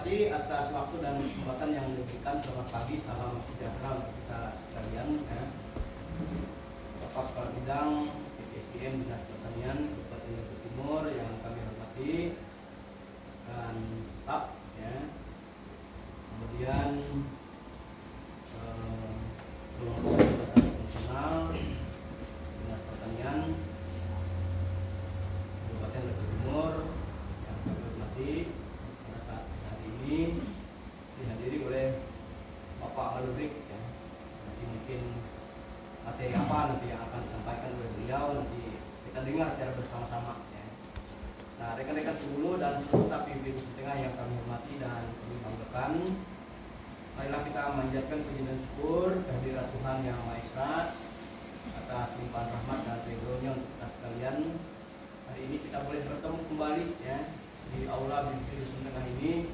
kasih atas waktu dan kesempatan yang diberikan. Selamat pagi, salam sejahtera untuk kita sekalian. Ya. Bapak Kepala Bidang PPSDM Dinas Pertanian Kabupaten Lombok Timur yang kami hormati dan staf, ya. Kemudian kelompok jabatan fungsional Dinas Pertanian Kabupaten Lombok Timur yang kami hormati. Pada saat hari ini dihadiri oleh Bapak Alubrik, ya. Nanti mungkin materi apa nanti yang akan disampaikan oleh beliau nanti kita dengar secara bersama-sama, ya. Nah, rekan-rekan Sulu dan seluruh staf PBB Tengah yang kami hormati dan kami banggakan, marilah kita memanjatkan puji dan syukur kehadirat Tuhan Yang Maha Esa atas limpahan rahmat dan ridho-Nya untuk kita sekalian. Hari ini kita boleh bertemu kembali, ya, di Aula BPD Dusun Tengah ini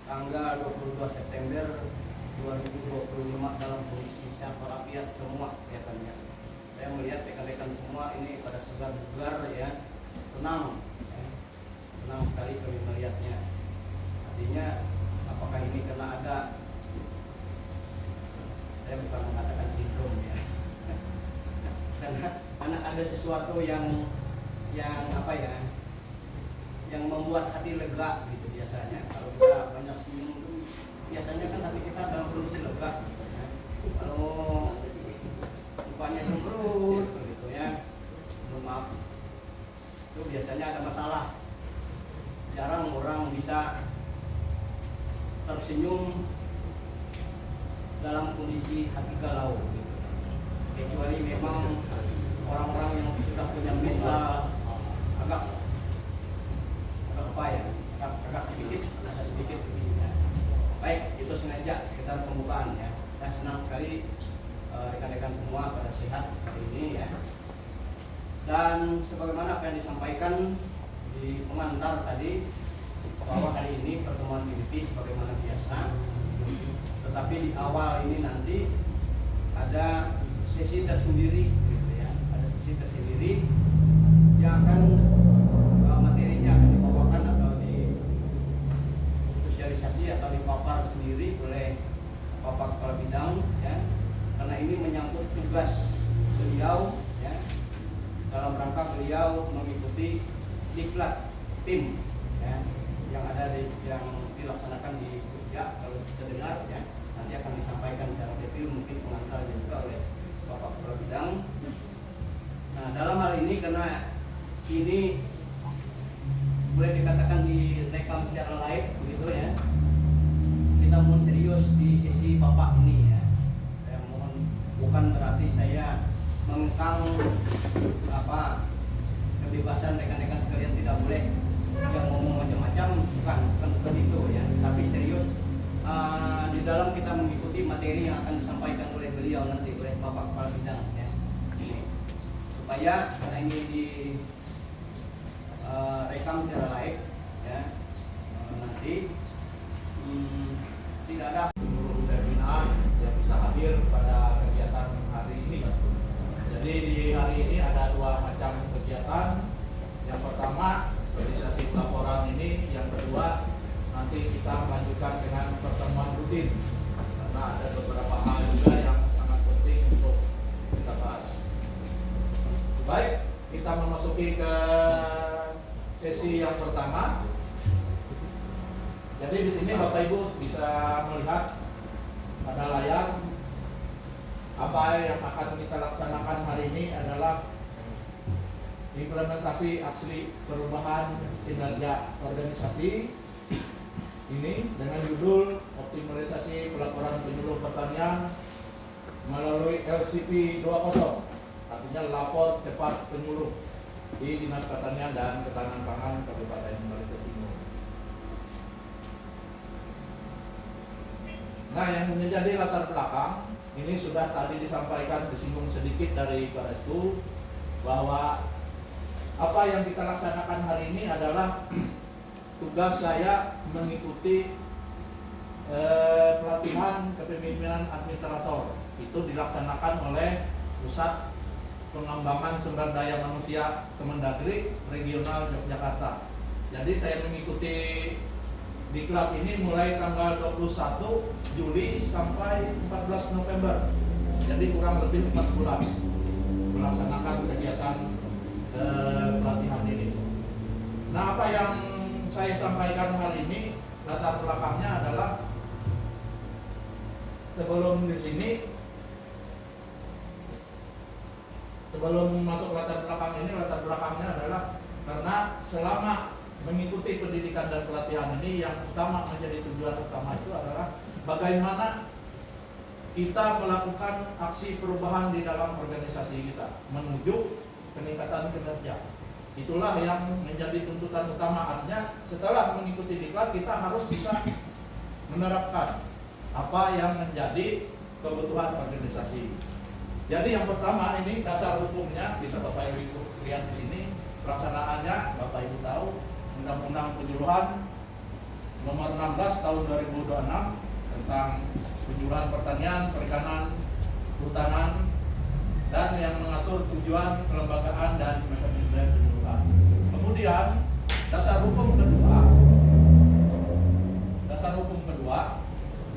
tanggal 22 September 2025 dalam kondisi sehat walafiat semua, kelihatannya. Saya melihat rekan-rekan semua ini pada segar bugar, ya, senang, ya. Senang sekali kami melihatnya. Artinya apakah ini karena ada, saya bukan mengatakan sindrom, ya, karena ada sesuatu yang apa, ya, yang membuat hati lega gitu biasanya. Kalau kita banyak senyum itu biasanya kan hati kita dalam kondisi lega, gitu, ya. Kalau mukanya cemberut gitu, ya, maaf, itu biasanya ada masalah. Jarang orang bisa tersenyum dalam kondisi hati galau, gitu. Kecuali memang orang-orang yang sudah punya mental agak apa, ya, agak sedikit, ya. Baik, itu sengaja sekitar pembukaan, ya. Saya senang sekali rekan-rekan semua pada sehat hari ini, ya. Dan sebagaimana apa yang disampaikan di pengantar tadi, bahwa hari ini pertemuan PBB sebagaimana biasa, tetapi di awal ini nanti ada sesi tersendiri, gitu, ya. Ada sesi tersendiri yang akan materinya akan dibawakan atau di sosialisasi atau dipapar sendiri oleh Bapak Kepala Bidang, ya. Karena ini menyangkut tugas beliau, ya, dalam rangka beliau mengikuti diklat tim, ya, yang ada yang dilaksanakan di Jogja. Kalau bisa dengar, ya, nanti akan disampaikan secara detail mungkin pengantar juga oleh Bapak Kepala Bidang. Nah, dalam hal ini karena ini boleh dikatakan direkam secara live, begitu, ya, kita mohon serius di sesi Bapak ini, ya. Saya mohon, bukan berarti saya mengekang apa kebebasan rekan-rekan sekalian, tidak boleh yang ngomong macam-macam, bukan seperti itu, ya. Tapi serius di dalam kita mengikuti materi yang akan disampaikan oleh beliau nanti oleh Bapak Kepala Bidang, ya. Ini supaya karena ini di rekam secara live, ya, nanti tidak ada seminar yang bisa hadir pada kegiatan hari ini. Jadi di hari ini ada dua macam kegiatan. Yang pertama sosialisasi pelaporan ini, yang kedua nanti kita melanjutkan dengan pertemuan rutin karena ada beberapa hal juga yang sangat penting untuk kita bahas. Baik, kita memasuki ke sesi yang pertama. Jadi di sini Bapak Ibu bisa melihat pada layar apa yang akan kita laksanakan hari ini adalah implementasi aksi perubahan kinerja organisasi ini dengan judul optimalisasi pelaporan penyuluh pertanian melalui LCP 20, artinya lapor cepat penyuluh di Dinas Pertanian dan Ketahanan Pangan Kabupaten Lombok Timur. Nah, yang menjadi latar belakang ini sudah tadi disampaikan, disinggung sedikit dari Pak Restu, bahwa apa yang kita laksanakan hari ini adalah tugas saya mengikuti pelatihan kepemimpinan administrator. Itu dilaksanakan oleh Pusat Pengembangan Sumber Daya Manusia Kemendagri Regional Yogyakarta. Jadi saya mengikuti Diklat ini mulai tanggal 21 Juli sampai 14 November. Jadi kurang lebih 4 bulan melaksanakan kegiatan pelatihan ini. Nah, apa yang saya sampaikan hari ini latar belakangnya adalah sebelum masuk latar belakangnya adalah karena selama mengikuti pendidikan dan pelatihan ini yang utama menjadi tujuan utama itu adalah bagaimana kita melakukan aksi perubahan di dalam organisasi kita menuju peningkatan kinerja. Itulah yang menjadi tuntutan utama. Artinya setelah mengikuti diklat kita harus bisa menerapkan apa yang menjadi kebutuhan organisasi. Jadi yang pertama ini dasar hukumnya bisa Bapak Ibu lihat di sini. Pelaksanaannya Bapak Ibu tahu, Undang-Undang Penyuluhan Nomor 16 Tahun 2026 tentang penyuluhan pertanian, perikanan, kehutanan, dan yang mengatur tujuan, kelembagaan, dan mekanisme penyuluhan. Kemudian dasar hukum kedua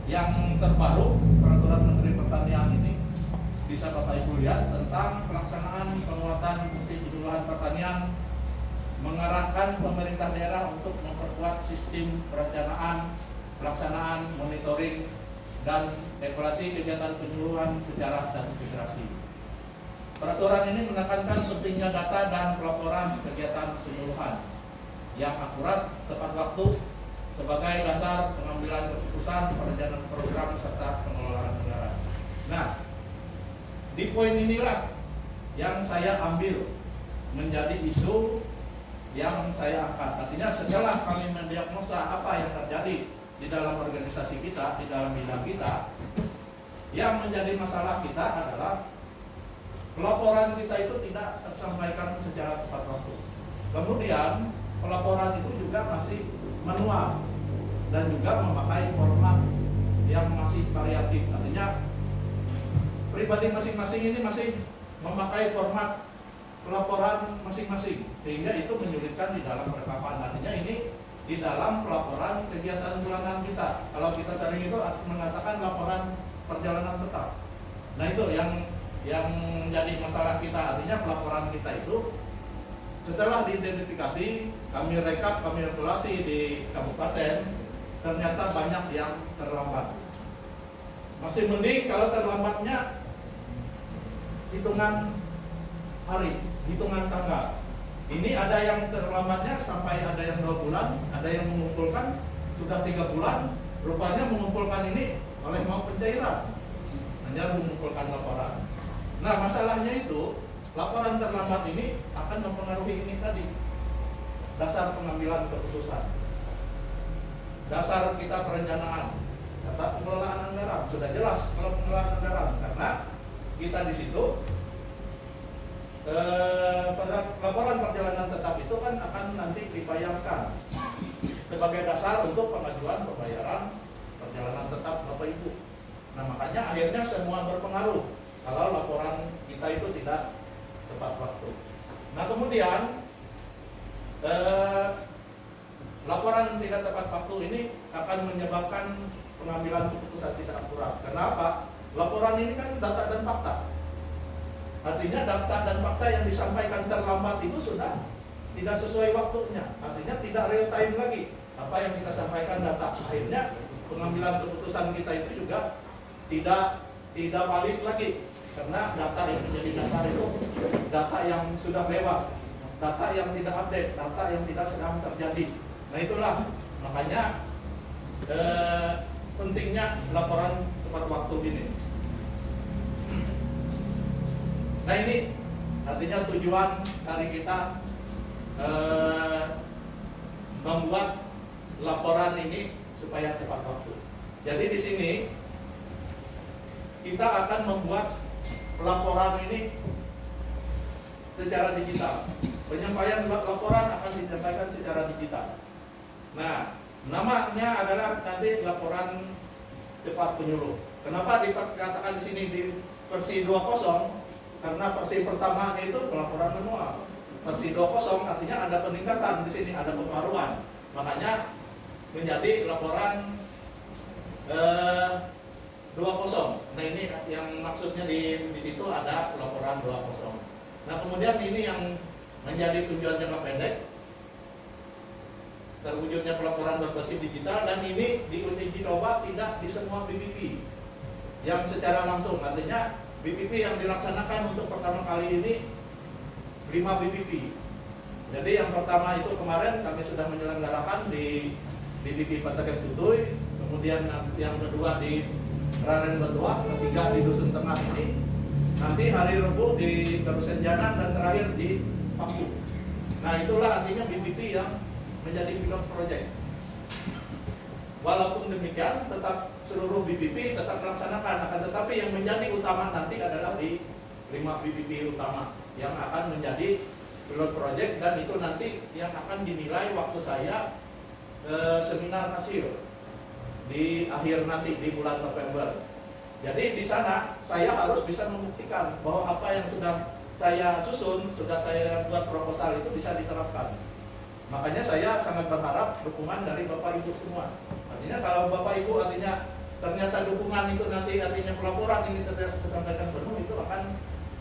yang terbaru Peraturan Menteri Pertanian ini bisa Bapak Ibu lihat tentang pelaksanaan penguatan fungsi penyuluhan pertanian, mengarahkan pemerintah daerah untuk memperkuat sistem perencanaan, pelaksanaan, monitoring, dan evaluasi kegiatan penyuluhan secara terintegrasi. Peraturan ini menekankan pentingnya data dan pelaporan kegiatan penyuluhan yang akurat, tepat waktu, sebagai dasar pengambilan keputusan, perencanaan program, serta pengelolaan anggaran. Nah, di poin inilah yang saya ambil menjadi isu yang saya angkat. Artinya setelah kami mendiagnosa apa yang terjadi di dalam organisasi kita, di dalam bidang kita, yang menjadi masalah kita adalah pelaporan kita itu tidak tersampaikan secara tepat waktu. Kemudian pelaporan itu juga masih manual dan juga memakai format yang masih variatif. Artinya pribadi masing-masing ini masih memakai format pelaporan masing-masing, sehingga itu menyulitkan di dalam perekaman. Artinya ini di dalam pelaporan kegiatan bulanan kita. Kalau kita sering itu mengatakan laporan perjalanan tetap. Nah, itu yang menjadi masalah kita. Artinya pelaporan kita itu setelah diidentifikasi, kami rekap, kami evaluasi di kabupaten, ternyata banyak yang terlambat. Masih mending kalau terlambatnya hitungan hari, hitungan tanggal. Ini ada yang terlambatnya sampai ada yang 2 bulan, ada yang mengumpulkan sudah 3 bulan. Rupanya mengumpulkan ini oleh mau pencairan, hanya mengumpulkan laporan. Nah, masalahnya itu laporan terlambat ini akan mempengaruhi ini tadi, dasar pengambilan keputusan, dasar kita perencanaan, data pengelolaan anggaran. Sudah jelas kalau pengelolaan anggaran, karena kita di situ pada laporan perjalanan tetap itu kan akan nanti dibayarkan sebagai dasar untuk pengajuan pembayaran perjalanan tetap Bapak Ibu. Nah, makanya akhirnya semua berpengaruh kalau laporan kita itu tidak tepat waktu. Nah, kemudian laporan tidak tepat waktu ini akan menyebabkan pengambilan keputusan tidak akurat. Kenapa? Laporan ini kan data dan fakta. Artinya data dan fakta yang disampaikan terlambat itu sudah tidak sesuai waktunya. Artinya tidak real time lagi apa yang kita sampaikan data. Akhirnya pengambilan keputusan kita itu juga tidak valid lagi, karena data yang menjadi dasar itu data yang sudah lewat, data yang tidak update, data yang tidak sedang terjadi. Nah, itulah makanya pentingnya laporan tepat waktu ini. Nah, ini artinya tujuan dari kita membuat laporan ini supaya tepat waktu. Jadi di sini kita akan membuat laporan ini secara digital. Penyampaian laporan akan disampaikan secara digital. Nah, namanya adalah nanti laporan cepat penyuluh. Kenapa dikatakan di sini di versi 2.0? Karena versi pertama itu pelaporan manual. Versi 2.0 artinya ada peningkatan di sini, ada pembaruan. Makanya menjadi laporan 20. Nah ini yang maksudnya di situ ada laporan 20. Nah kemudian ini yang menjadi tujuan jangka pendek, terwujudnya pelaporan berbasis digital, dan ini diuji coba tidak di semua BPP yang secara langsung, artinya BPP yang dilaksanakan untuk pertama kali ini 5 BPP. Jadi yang pertama itu kemarin kami sudah menyelenggarakan di BPP Patakan Tutuy, kemudian yang kedua di Raden Berdua, ketiga di Dusun Tengah ini, nanti hari Rabu di Karusenjana, dan terakhir di Paku. Nah itulah artinya BPP yang menjadi pilot project. Walaupun demikian, tetap seluruh BPP tetap melaksanakan, akan tetapi yang menjadi utama nanti adalah di 5 BPP utama yang akan menjadi pilot project, dan itu nanti yang akan dinilai waktu saya seminar hasil di akhir nanti di bulan November. Jadi di sana saya harus bisa membuktikan bahwa apa yang sudah saya susun, sudah saya buat proposal itu bisa diterapkan. Makanya saya sangat berharap dukungan dari Bapak Ibu semua. Artinya kalau Bapak Ibu artinya ternyata dukungan itu nanti artinya pelaporan ini tersampaikan penuh, itu akan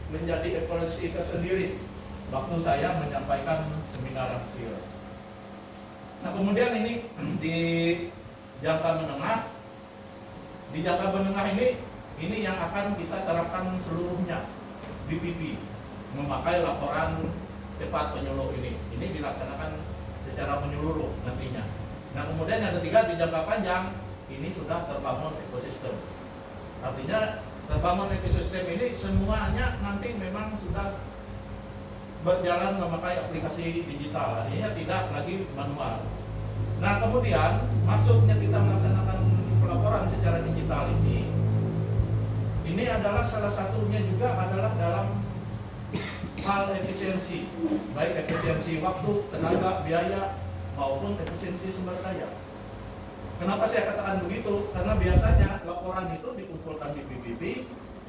menjadi evaluasi tersendiri waktu saya menyampaikan seminar hasil. Nah kemudian ini di jangka menengah, di jangka menengah ini yang akan kita terapkan seluruhnya BPP memakai laporan cepat penyuluh ini dilaksanakan secara menyeluruh nantinya. Nah kemudian yang ketiga di jangka panjang ini sudah terbangun ekosistem. Artinya terbangun ekosistem ini semuanya nanti memang sudah berjalan memakai aplikasi digital, artinya tidak lagi manual. Nah kemudian maksudnya kita melaksanakan pelaporan secara digital ini adalah salah satunya juga adalah dalam hal efisiensi, baik efisiensi waktu, tenaga, biaya, maupun efisiensi sumber daya. Kenapa saya katakan begitu? Karena biasanya laporan itu dikumpulkan di BPP,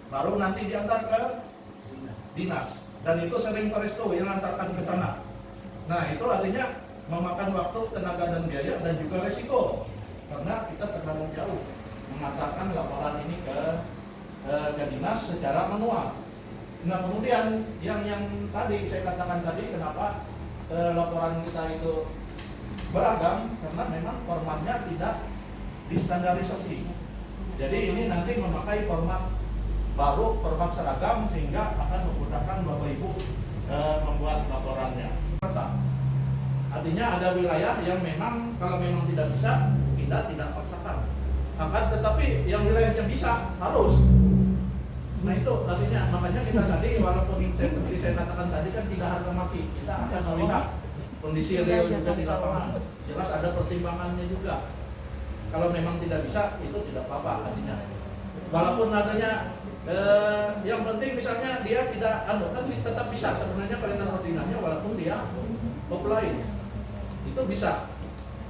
baru nanti diantar ke dinas, dan itu sering Presto yang antarkan ke sana. Nah itu artinya memakan waktu, tenaga, dan biaya, dan juga resiko, karena kita terlalu jauh mengantarkan laporan ini ke dinas secara manual. Nah kemudian yang tadi saya katakan tadi, kenapa laporan kita itu beragam, karena memang formatnya tidak distandarisasi. Jadi ini nanti memakai format baru, format seragam, sehingga akan memudahkan Bapak Ibu membuat laporannya. Artinya ada wilayah yang memang kalau memang tidak bisa, kita tidak paksakan. Akan tetapi yang wilayahnya bisa, harus. Nah itu artinya, makanya kita tadi walaupun seperti saya katakan tadi kan tidak harga mati, kita akan melihat kondisi real juga di lapangan. Jelas ada pertimbangannya juga. Kalau memang tidak bisa, itu tidak apa-apa artinya. Walaupun adanya yang penting misalnya dia tidak kan tetap bisa sebenarnya perintah ordinannya walaupun dia offline. Itu bisa.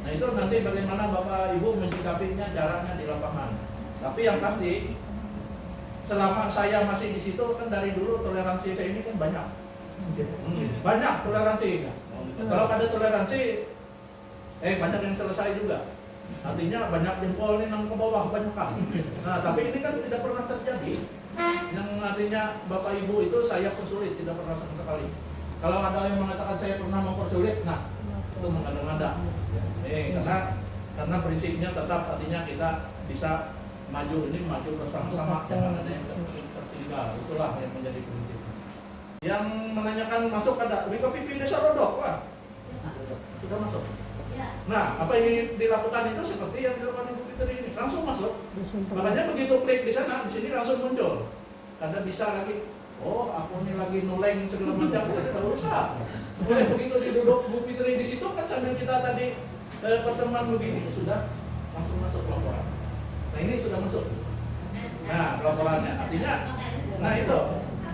Nah itu nanti bagaimana Bapak Ibu menyikapinya, caranya di lapangan. Tapi yang pasti selama saya masih di situ kan dari dulu toleransi saya ini kan banyak. Banyak toleransinya. Kalau ada toleransi banyak yang selesai juga. Artinya banyak jempol ini nang ke bawah banyak kan. Nah, tapi ini kan tidak pernah terjadi. Yang artinya Bapak Ibu itu saya persulit, tidak pernah sama sekali. Kalau ada yang mengatakan saya pernah mempersulit, nah itu mengada-ngada. Karena prinsipnya tetap artinya kita bisa maju bersama-sama, jangan ada yang tertinggal. Itulah yang menjadi prinsip. Yang menanyakan masuk ada BPP Desa Rodok, Pak. Sudah masuk. Nah, apa yang dilakukan itu seperti yang dilakukan Ibu Fitri ini, langsung masuk. Makanya begitu klik di sana, di sini langsung muncul. Anda bisa lagi, oh aku ini lagi nuleng segala macam, tidak usah. Begitu diduduk Bu Fitri di situ kan sambil kita tadi pertemuan begini sudah langsung masuk laporan. Nah ini sudah masuk. Nah laporannya, artinya, nah itu,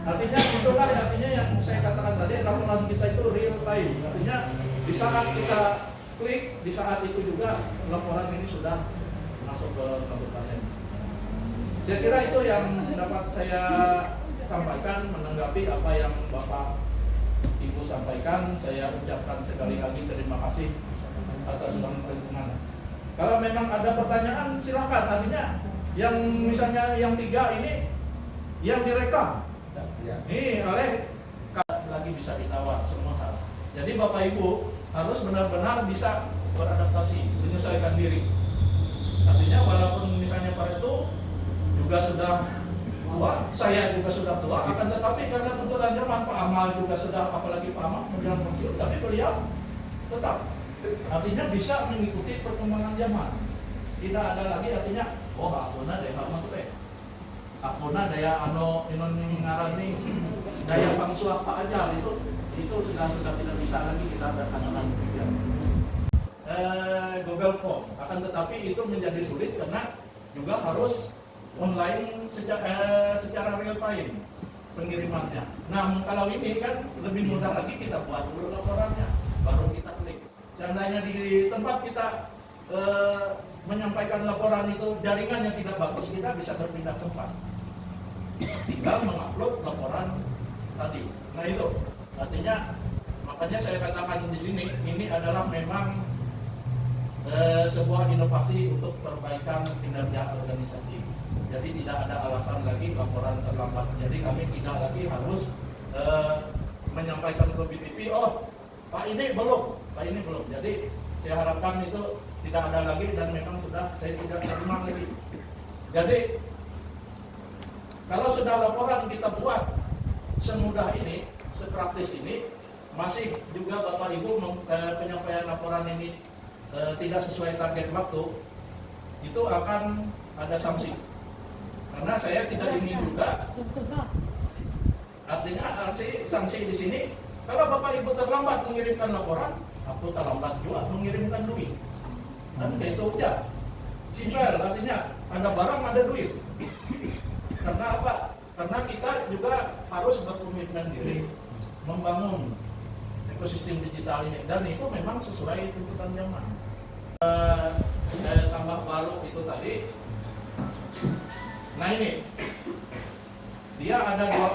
artinya itulah artinya yang saya katakan tadi, laporan kita itu real time. Artinya di saat kita klik, di saat itu juga laporan ini sudah masuk ke kabupaten. Saya kira itu yang dapat saya sampaikan menanggapi apa yang Bapak Ibu sampaikan. Saya ucapkan sekali lagi terima kasih atas dukungan. Kalau memang ada pertanyaan silakan. Artinya yang misalnya yang 3 ini yang direkam. Ini oleh lagi bisa ditawar semua hal. Jadi Bapak Ibu harus benar-benar bisa beradaptasi, menyesuaikan diri. Artinya walaupun misalnya Pak Restu juga sudah tua, saya juga sudah tua, akan tetapi karena tuntutan zaman, Pak Amal juga sudah, apalagi Pak Amal menjelang pensiun, tapi beliau tetap artinya bisa mengikuti perkembangan zaman. Tidak ada lagi artinya, oh akuna daya lama tuh akuna daya ano inon ngarani daya pangsu apa aja itu sudah tidak bisa lagi kita katakan demikian. Google Form akan tetapi itu menjadi sulit karena juga harus online secara real time pengirimannya. Nah kalau ini kan lebih mudah lagi, kita buat dulu laporannya baru kita klik. Seandainya di tempat kita menyampaikan laporan itu jaringannya tidak bagus, kita bisa berpindah tempat, tinggal mengupload laporan tadi. Nah itu artinya, makanya saya katakan di sini ini adalah memang sebuah inovasi untuk perbaikan kinerja organisasi. Jadi tidak ada alasan lagi laporan terlambat. Jadi kami tidak lagi harus menyampaikan ke BPP, oh Pak ini belum. Jadi saya harapkan itu tidak ada lagi, dan memang sudah saya tidak terima lagi. Jadi kalau sudah laporan kita buat semudah ini, sepraktis ini, masih juga Bapak Ibu penyampaian laporan ini tidak sesuai target waktu, itu akan ada sanksi. Karena saya tidak ingin juga, artinya sanksi di sini, kalau Bapak Ibu terlambat mengirimkan laporan, aku terlambat juga mengirimkan duit. Kan itu aja. Simpel, artinya ada barang ada duit. Karena apa? Karena kita juga harus berkomitmen diri membangun ekosistem digital ini, dan itu memang sesuai tuntutan zaman. Saya tambah baru itu tadi. Nah ini, dia ada dua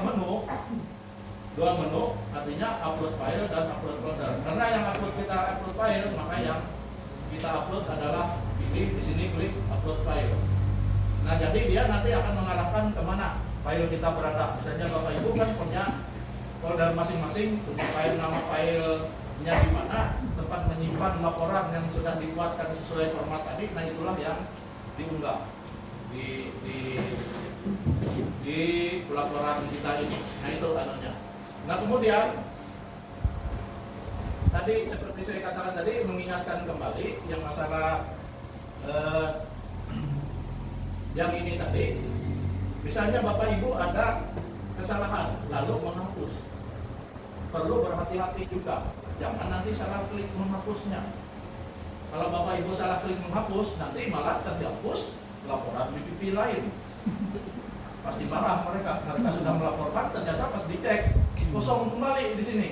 menu, artinya upload file dan upload folder. Karena yang kita upload file, maka yang kita upload adalah ini, di sini klik upload file. Nah jadi dia nanti akan mengarahkan kemana file kita berada. Misalnya Bapak Ibu kan punya folder masing-masing, punya file, nama filenya di mana, tempat menyimpan laporan yang sudah dibuatkan sesuai format tadi. Nah itulah yang diunggah di laporan kita ini. Nah itu anunya. Nah kemudian tadi seperti saya katakan tadi, mengingatkan kembali yang masalah yang ini tadi. Misalnya Bapak Ibu ada kesalahan lalu menghapus, perlu berhati-hati juga, jangan nanti salah klik menghapusnya. Kalau Bapak Ibu salah klik menghapus, nanti malah terhapus laporan BPP lain. Pasti marah mereka sudah melaporkan, ternyata pas dicek kosong kembali di sini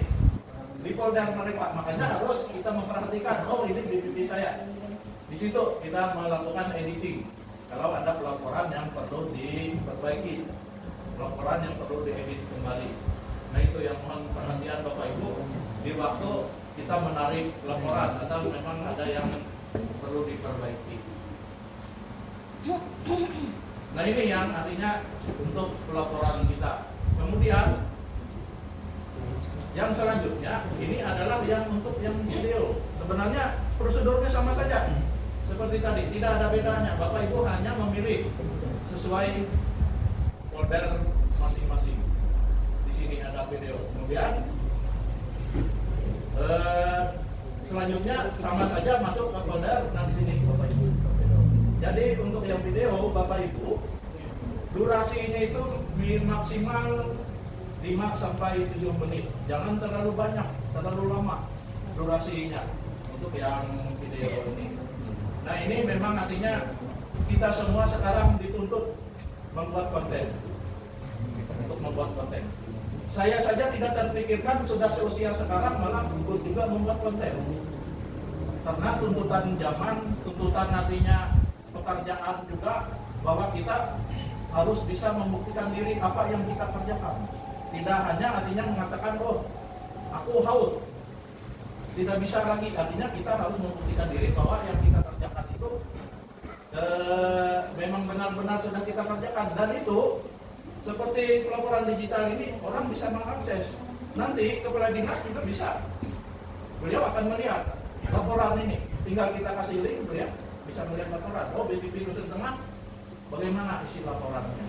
di folder mereka. Makanya harus kita memperhatikan, oh ini BPP saya. Di situ kita melakukan editing. Kalau ada pelaporan yang perlu diperbaiki, laporan yang perlu diedit kembali. Nah itu yang mohon perhatian Bapak Ibu di waktu kita menarik laporan, atau memang ada yang perlu diperbaiki. Nah ini yang artinya untuk pelaporan kita. Kemudian yang selanjutnya ini adalah yang untuk yang video. Sebenarnya prosedurnya sama saja seperti tadi, tidak ada bedanya. Bapak Ibu hanya memilih sesuai folder masing-masing. Di sini ada video. Kemudian selanjutnya sama saja masuk ke folder. Nah di sini Bapak Ibu. Jadi untuk yang video Bapak Ibu, durasinya itu maksimal 5 sampai 7 menit. Jangan terlalu banyak, terlalu lama durasinya untuk yang video ini. Nah ini memang artinya kita semua sekarang dituntut membuat konten. Untuk membuat konten. Saya saja tidak terpikirkan sudah seusia sekarang malah ikut juga membuat konten. Karena tuntutan zaman, tuntutan artinya pekerjaan juga, bahwa kita harus bisa membuktikan diri apa yang kita kerjakan. Tidak hanya artinya mengatakan, oh aku haus. Tidak bisa lagi, artinya kita harus membuktikan diri bahwa yang kita kerjakan itu itu memang benar-benar sudah kita kerjakan, dan itu seperti pelaporan digital ini orang bisa mengakses. Nanti kepala dinas juga bisa, beliau akan melihat laporan ini, tinggal kita kasih link, beliau bisa melihat laporan. Oh, BPP Dusun Tengah bagaimana isi laporannya.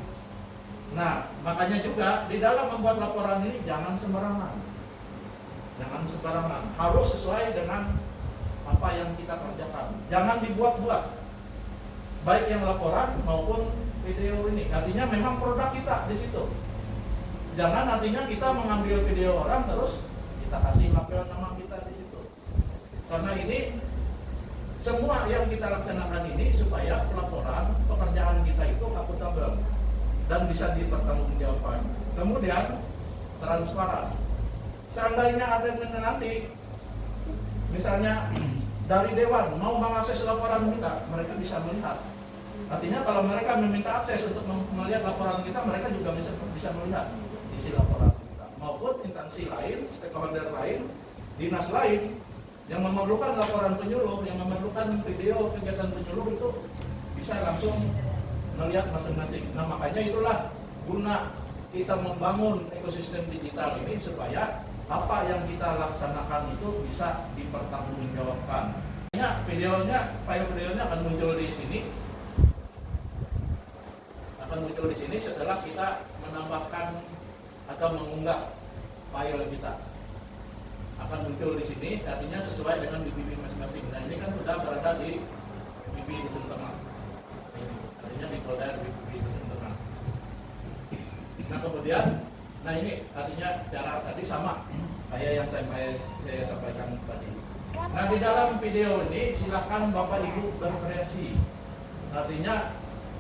Nah, makanya juga di dalam membuat laporan ini jangan sembarangan. Jangan sembarangan, harus sesuai dengan apa yang kita kerjakan. Jangan dibuat-buat, baik yang laporan maupun video ini. Artinya memang produk kita di situ. Jangan nantinya kita mengambil video orang terus kita kasih label nama kita di situ. Karena ini semua yang kita laksanakan ini supaya pelaporan pekerjaan kita itu akuntabel dan bisa dipertanggungjawabkan. Kemudian transparan. Seandainya ada yang nanti misalnya dari dewan mau mengakses laporan kita, mereka bisa melihat. Artinya kalau mereka meminta akses untuk melihat laporan kita, mereka juga bisa melihat isi laporan kita. Maupun instansi lain, stakeholder lain, dinas lain yang memerlukan laporan penyuluh, yang memerlukan video kegiatan penyuluh itu bisa langsung melihat masing-masing. Nah, makanya itulah guna kita membangun ekosistem digital ini supaya apa yang kita laksanakan itu bisa dipertanggungjawabkan. File videonya akan muncul di sini. Setelah kita menambahkan atau mengunggah file kita. Akan muncul di sini, artinya sesuai dengan BPP masing-masing. Nah, ini kan sudah berada di BPP Dusun Tengah. Artinya di folder BPP Dusun Tengah. Nah, kemudian, nah ini artinya cara tadi sama kayak yang saya sampaikan tadi. Nah, di dalam video ini silakan Bapak Ibu berkreasi. Artinya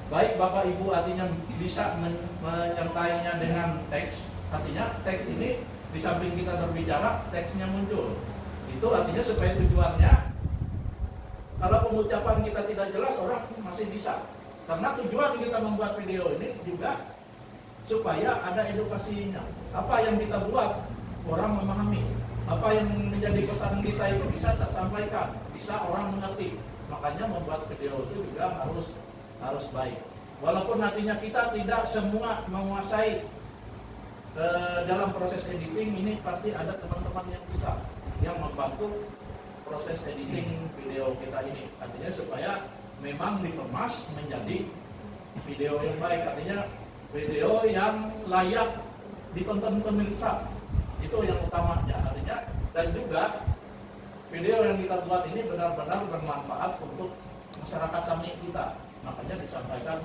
baik Bapak Ibu artinya bisa menyertainya dengan teks. Artinya teks ini di samping kita berbicara, teksnya muncul. Itu artinya supaya tujuannya kalau pengucapan kita tidak jelas orang masih bisa. Karena tujuan kita membuat video ini juga supaya ada edukasinya. Apa yang kita buat orang memahami. Apa yang menjadi pesan kita itu bisa tersampaikan, bisa orang mengerti. Makanya membuat video itu juga harus baik. Walaupun nantinya kita tidak semua menguasai dalam proses editing, ini pasti ada teman-teman yang bisa yang membantu proses editing video kita ini. Artinya supaya memang dikemas menjadi video yang baik. Artinya video yang layak ditonton pemirsa. Itu yang utamanya. Artinya dan juga video yang kita buat ini benar-benar bermanfaat untuk masyarakat Sami kita. Makanya disampaikan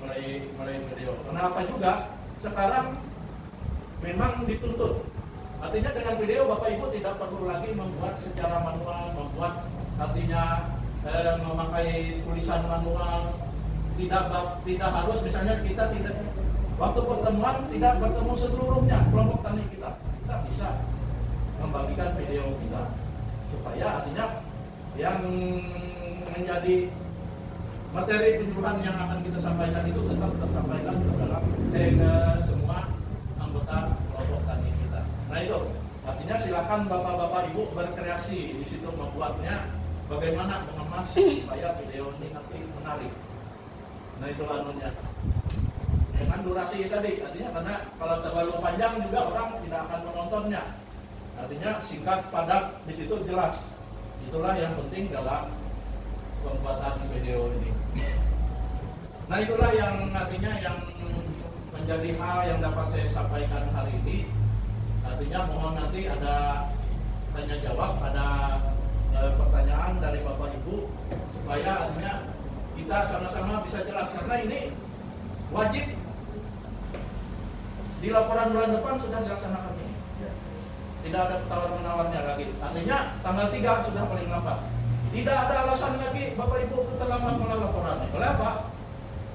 melalui video. Kenapa juga sekarang memang dituntut. Artinya dengan video Bapak Ibu tidak perlu lagi membuat secara manual, membuat artinya memakai tulisan manual. Tidak harus misalnya kita tidak waktu pertemuan tidak bertemu seluruhnya kelompok tani kita bisa membagikan video kita supaya artinya yang menjadi materi penyuluhan yang akan kita sampaikan itu tetap tersampaikan ke dalam semua anggota kelompok tani kita. Nah itu artinya silakan bapak-bapak ibu berkreasi di situ membuatnya bagaimana mengemas supaya video ini nanti menarik. Nah itu anunya dengan durasi tadi, artinya karena kalau terlalu panjang juga orang tidak akan menontonnya. Artinya singkat, padat, di situ jelas. Itulah yang penting dalam pembuatan video ini. Nah itulah yang artinya yang menjadi hal yang dapat saya sampaikan hari ini. Artinya mohon nanti ada tanya jawab, ada pertanyaan dari Bapak Ibu supaya artinya kita sama-sama bisa jelas karena ini wajib di laporan bulan depan sudah dilaksanakan ini. Tidak ada tawar-menawarnya lagi. Artinya tanggal 3 sudah paling lambat. Tidak ada alasan lagi Bapak Ibu terlambat melaporkannya. Kenapa?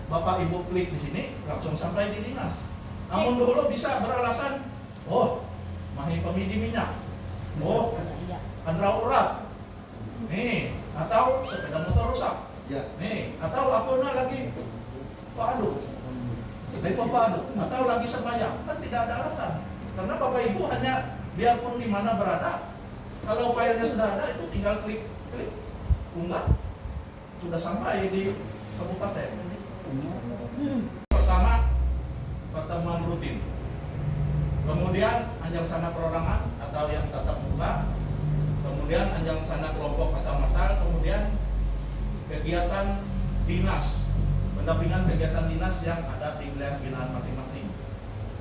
Bapak Ibu klik di sini langsung sampai di dinas. Namun dulu bisa beralasan, oh, mahi pemidi minyak. Oh, andra urat. Nih, atau sepeda motor rusak. Nih, atau apa lagi? Padu. Padu, atau lagi sembahyang. Kan tidak ada alasan. Karena Bapak Ibu hanya biarpun di mana berada, kalau filenya sudah ada itu tinggal klik, unggah, sudah sampai di kabupaten. Pertama, pertemuan rutin. Kemudian ajang sana perorangan atau yang tatap muka. Kemudian ajang sana kelompok atau massal. Kemudian kegiatan dinas, pendampingan kegiatan dinas yang ada di wilayah binaan masing-masing.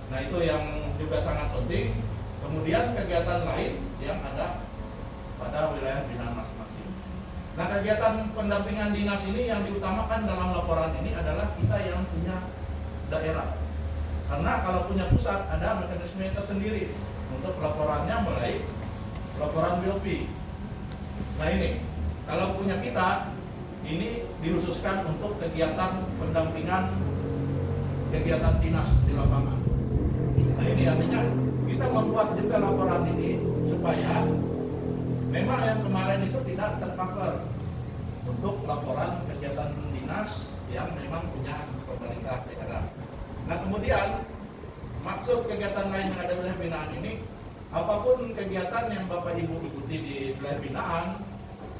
Nah, itu yang juga sangat penting. Kemudian kegiatan lain yang ada pada wilayah binaan masing-masing. Nah, kegiatan pendampingan dinas ini yang diutamakan dalam laporan ini adalah kita yang punya daerah. Karena kalau punya pusat ada mekanisme tersendiri untuk laporannya mulai laporan BOP. Nah, ini kalau punya kita ini dikhususkan untuk kegiatan pendampingan kegiatan dinas di lapangan. Nah, ini artinya kita membuat juga laporan ini supaya memang yang kemarin itu tidak tercover untuk laporan kegiatan dinas yang memang punya pemerintah daerah. Nah, kemudian maksud kegiatan lain yang ada di wilayah binaan ini, apapun kegiatan yang Bapak Ibu ikuti di wilayah binaan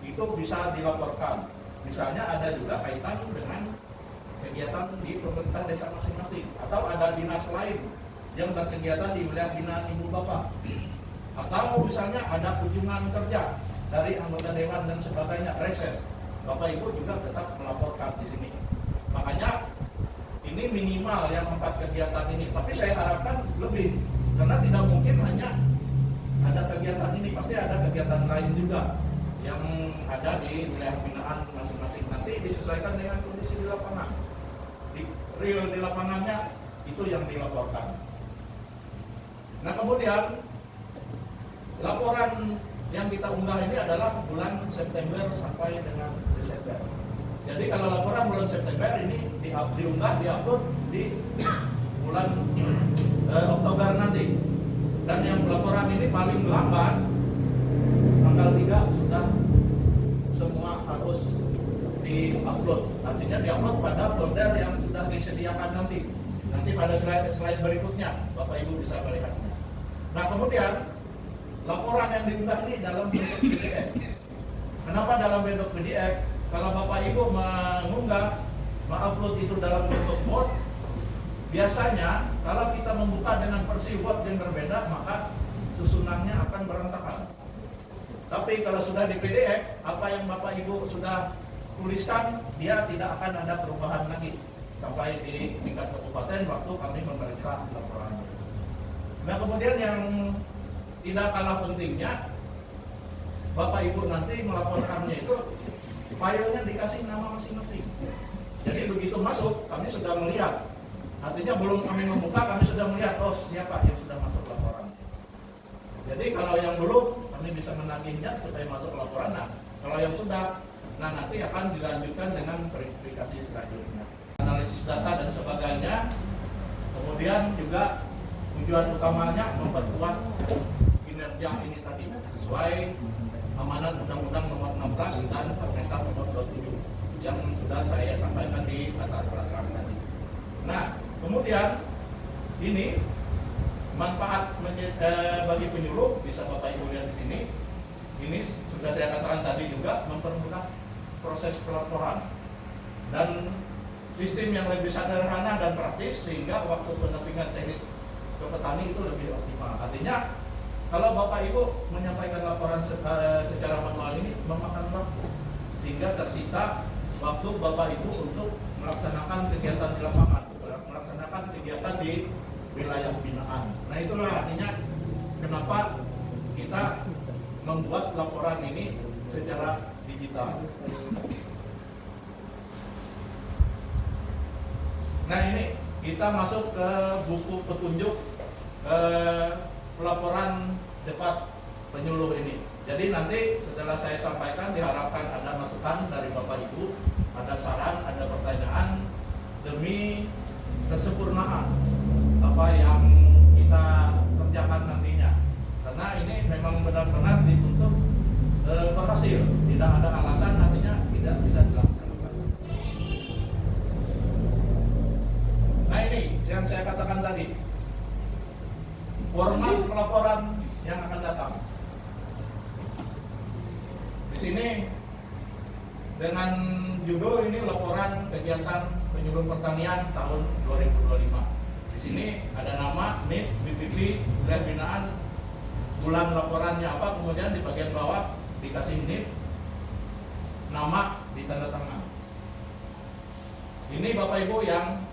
itu bisa dilaporkan. Misalnya ada juga kaitan dengan kegiatan di pemerintah desa masing-masing, atau ada dinas lain yang berkegiatan di wilayah binaan Ibu Bapak, atau misalnya ada kunjungan kerja dari anggota dewan dan sebagainya, reses, Bapak Ibu juga tetap melaporkan di sini. Makanya ini minimal yang 4 kegiatan ini, tapi saya harapkan lebih, karena tidak mungkin hanya ada kegiatan ini, pasti ada kegiatan lain juga yang ada di wilayah binaan masing-masing. Nanti disesuaikan dengan kondisi di lapangan, di real di lapangannya itu yang dilaporkan. Nah, kemudian laporan yang kita unggah ini adalah bulan September sampai dengan Desember. Jadi kalau laporan bulan September ini diunggah, diupload di bulan Oktober nanti. Dan yang laporan ini paling lambat tanggal 3 sudah semua harus di-upload. Artinya di-upload pada folder yang sudah disediakan nanti. Nanti pada slide berikutnya Bapak Ibu bisa melihatnya. Nah, kemudian laporan yang diunggah ini dalam bentuk PDF. Kenapa dalam bentuk PDF? Kalau Bapak Ibu mengunggah, mengupload itu dalam bentuk Word, biasanya kalau kita membuka dengan versi Word yang berbeda, maka susunannya akan berantakan. Tapi kalau sudah di PDF, apa yang Bapak Ibu sudah tuliskan, dia tidak akan ada perubahan lagi sampai di tingkat kabupaten waktu kami memeriksa laporan. Nah, kemudian yang tidak kalah pentingnya, Bapak Ibu nanti melaporkannya itu filenya dikasih nama masing-masing. Jadi begitu masuk, kami sudah melihat. Artinya belum kami membuka, kami sudah melihat, oh siapa yang sudah masuk laporan. Jadi kalau yang belum, kami bisa menagihnya supaya masuk laporan. Nah, kalau yang sudah, nah nanti akan dilanjutkan dengan verifikasi selanjutnya, analisis data dan sebagainya. Kemudian juga tujuan utamanya memperkuat kinerja ini tadi sesuai amanat Undang-Undang Nomor 16 dan Permendak Nomor 27 yang sudah saya sampaikan di latar belakang tadi. Nah, kemudian ini manfaat bagi penyuluh bisa Bapak Ibu lihat di sini. Ini sudah saya katakan tadi juga mempermudah proses pelaporan dan sistem yang lebih sederhana dan praktis sehingga waktu pendampingan teknis ke petani itu lebih optimal. Artinya kalau Bapak Ibu menyampaikan laporan secara manual ini memakan waktu sehingga tersita waktu Bapak Ibu untuk melaksanakan kegiatan di lapangan, melaksanakan kegiatan di wilayah binaan. Nah, itulah artinya kenapa kita membuat laporan ini secara digital. Nah, ini kita masuk ke buku petunjuk pelaporan cepat penyuluh ini. Jadi nanti setelah saya sampaikan diharapkan ada masukan dari Bapak Ibu, ada saran, ada pertanyaan demi kesempurnaan apa yang kita kerjakan nantinya. Karena ini memang benar-benar dituntut berhasil, tidak ada alasan nantinya tidak bisa dilaksanakan. Nah, ini yang saya katakan tadi, format pelaporan yang akan datang. Di sini dengan judul ini laporan kegiatan penyuluh pertanian tahun 2025. Di sini ada nama, NIP, BPP, wilayah binaan, bulan laporannya apa, kemudian di bagian bawah dikasih NIP, nama di tanda tangan. Ini Bapak Ibu yang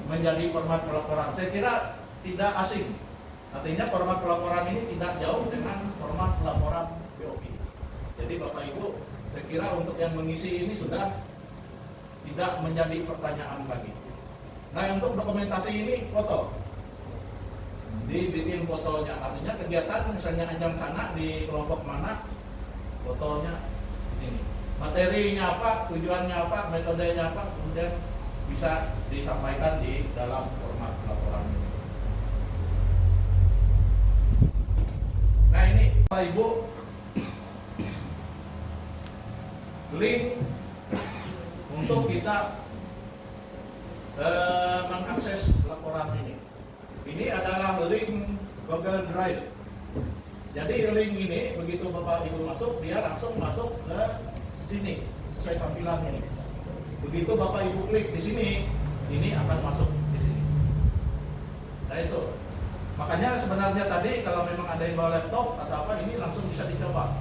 menjadi format pelaporan. Saya kira tidak asing. Artinya format pelaporan ini tidak jauh dengan format laporan BOP. Jadi Bapak Ibu, saya kira untuk yang mengisi ini sudah tidak menjadi pertanyaan lagi. Nah, untuk dokumentasi ini foto. Dibikin fotonya, artinya kegiatan misalnya ajang sana di kelompok mana, fotonya di sini. Materinya apa, tujuannya apa, metodenya apa, kemudian bisa disampaikan di dalam format laporan ini. Nah, ini Bapak Ibu, link untuk kita mengakses laporan ini. Ini adalah link Google Drive. Jadi link ini begitu Bapak Ibu masuk, dia langsung masuk ke sini sesuai tampilan ini. Begitu Bapak Ibu klik di sini, ini akan masuk di sini. Nah itu. Makanya sebenarnya tadi kalau memang ada yang bawa laptop atau apa, ini langsung bisa dicoba.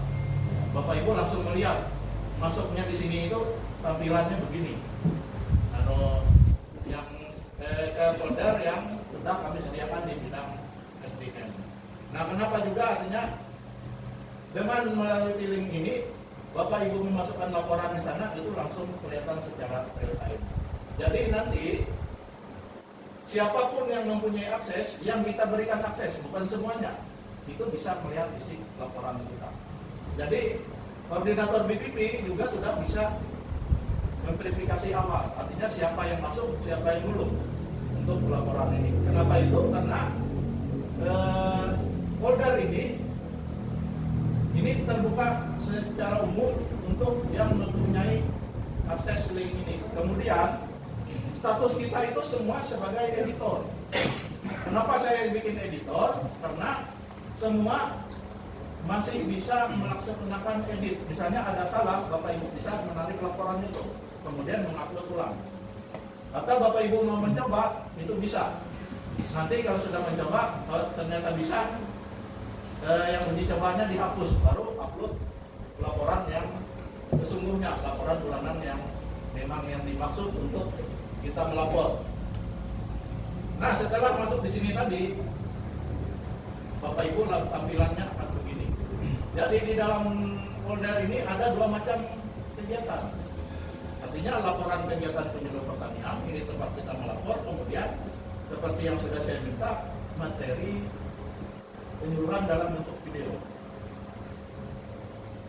Bapak Ibu langsung melihat masuknya di sini itu tampilannya begini. Yang folder yang sudah kami sediakan di bidang SDM. Nah, kenapa juga artinya dengan melalui link ini Bapak Ibu memasukkan laporan di sana itu langsung kelihatan secara real time. Jadi nanti siapapun yang mempunyai akses, yang kita berikan akses, bukan semuanya, itu bisa melihat isi laporan kita. Jadi koordinator BPP juga sudah bisa memverifikasi awal, artinya siapa yang masuk, siapa yang belum untuk laporan ini. Kenapa itu? Karena folder ini terbuka secara umum untuk yang mempunyai akses link ini. Kemudian status kita itu semua sebagai editor. Kenapa saya bikin editor? Karena semua masih bisa melaksanakan edit. Misalnya ada salah, Bapak Ibu bisa menarik laporan itu, kemudian mengupload ulang. Atau Bapak Ibu mau mencoba, itu bisa. Nanti kalau sudah mencoba, ternyata bisa, yang uji cobanya dihapus, baru upload laporan yang sesungguhnya, laporan bulanan yang memang yang dimaksud untuk kita melapor. Nah, setelah masuk di sini tadi, Bapak Ibu tampilannya akan begini. Jadi di dalam folder ini ada dua macam kegiatan. Artinya laporan kegiatan penyuluh pertanian, ini tempat kita melapor, kemudian seperti yang sudah saya minta, materi penyuluhan dalam bentuk video.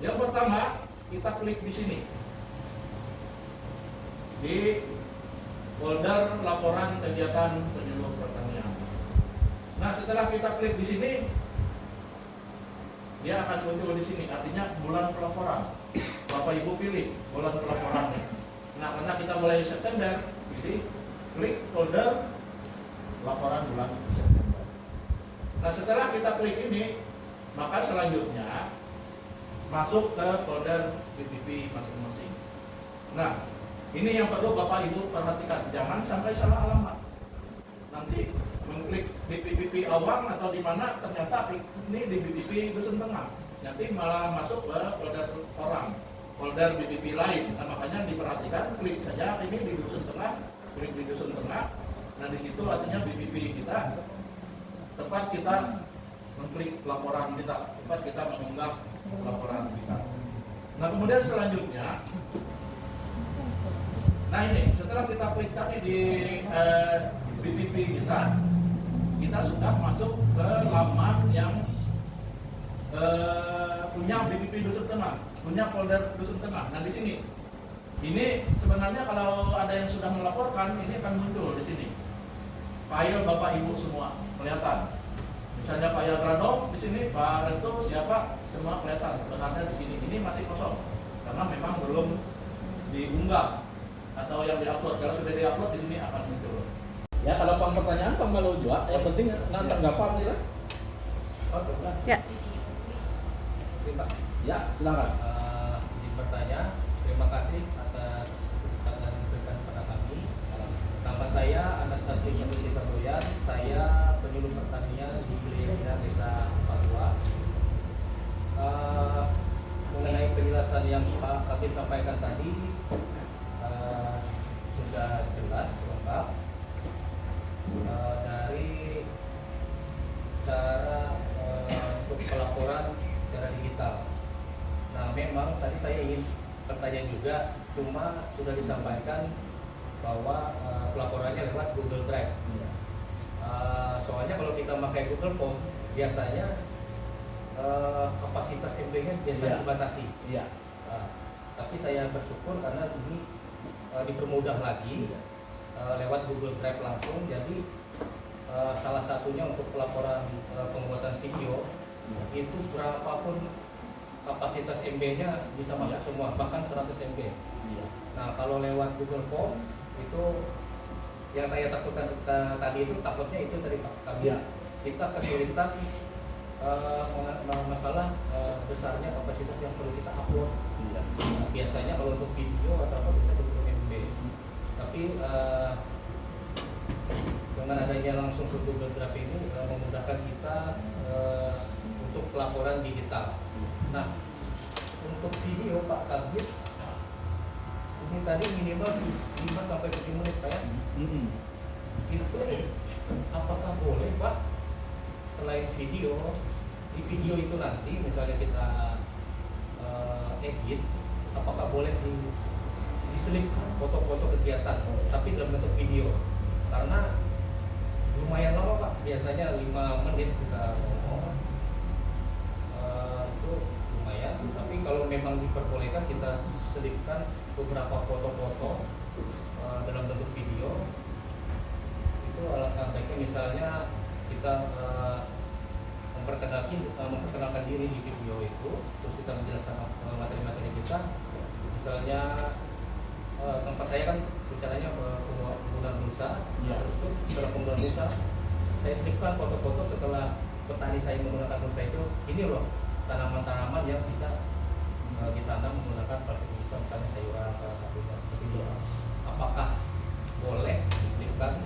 Yang pertama, kita klik di sini. Di folder laporan kegiatan penyuluh pertanian. Nah, setelah kita klik di sini, dia akan muncul di sini. Artinya bulan pelaporan. Bapak Ibu pilih bulan pelaporannya. Nah, karena kita mulai September, pilih klik folder laporan bulan September. Nah, setelah kita klik ini, maka selanjutnya masuk ke folder BPP masing-masing. Nah, ini yang perlu Bapak Ibu perhatikan, jangan sampai salah alamat. Nanti mengklik di BPP Awang atau di mana ternyata ini di BPP Dusun Tengah. Nanti malah masuk ke folder orang, folder BPP lain. Nah, makanya diperhatikan, klik saja ini di Dusun Tengah, klik di Dusun Tengah. Nah, di situ artinya BPP kita, tempat kita mengklik laporan kita, tempat kita mengunggah laporan kita. Nah, kemudian selanjutnya, nah ini setelah kita klik tadi di BPP kita sudah masuk ke laman yang punya BPP Dusun Tengah, punya folder Dusun Tengah. Nah, di sini, ini sebenarnya kalau ada yang sudah melaporkan, ini akan muncul di sini. File Bapak Ibu semua kelihatan. Misalnya Pak Yadranov di sini, Pak Resto, siapa, semua kelihatan. Sebenarnya di sini ini masih kosong karena memang belum diunggah atau yang diupload. Kalau sudah diupload di sini akan muncul. Ya, kalau pertanyaan malu juga, yang penting nanti tanggapan ya. Ya. Ya, silakan. Di pertanyaan Terima kasih atas kesempatan yang diberikan kepada kami. Nama saya Anastasi Manusi Terboyan, saya penyuluh pertanian di wilayah Desa Papua. Mengenai penjelasan yang Pak Kabit sampaikan tadi sudah jelas lengkap dari cara untuk pelaporan secara digital. Nah, memang tadi saya ingin bertanya juga, cuma sudah disampaikan bahwa pelaporannya lewat Google Drive. Soalnya kalau kita pakai Google Form biasanya kapasitas MB-nya biasanya dibatasi. Tapi saya bersyukur karena ini dipermudah lagi lewat Google Drive langsung. Jadi salah satunya untuk pelaporan pembuatan video itu berapapun kapasitas MB-nya bisa masuk semua, bahkan 100 MB. Nah, kalau lewat Google Form itu yang saya takutkan tadi itu takutnya itu dari Pak Kabit. Kita kesulitan masalah besarnya kapasitas yang perlu kita upload. Nah, biasanya kalau untuk video atau apa bisa 20 MB. Tapi dengan adanya langsung ke Google Drive ini memudahkan kita untuk pelaporan digital. Nah, untuk video Pak Kabit ini tadi minimal 5 sampai 7 menit Pak ya. Itu apakah boleh Pak selain video, di video itu nanti misalnya kita edit, apakah boleh diselipkan foto-foto kegiatan tapi dalam bentuk video? Karena lumayan lama Pak, biasanya 5 menit kita ngomong itu lumayan, tapi kalau memang diperbolehkan kita selipkan beberapa foto-foto dalam bentuk video, itu alangkah baiknya. Misalnya kita memperkenalkan diri di video itu, terus kita menjelaskan materi-materi kita. Misalnya tempat saya kan bicaranya penggunaan mulsa, terus itu setelah penggunaan mulsa saya selipkan foto-foto setelah petani saya menggunakan mulsa itu. Ini loh tanaman-tanaman yang bisa ditanam menggunakan plastik mulsa, misalnya sayuran salah satunya. Apakah boleh diselipkan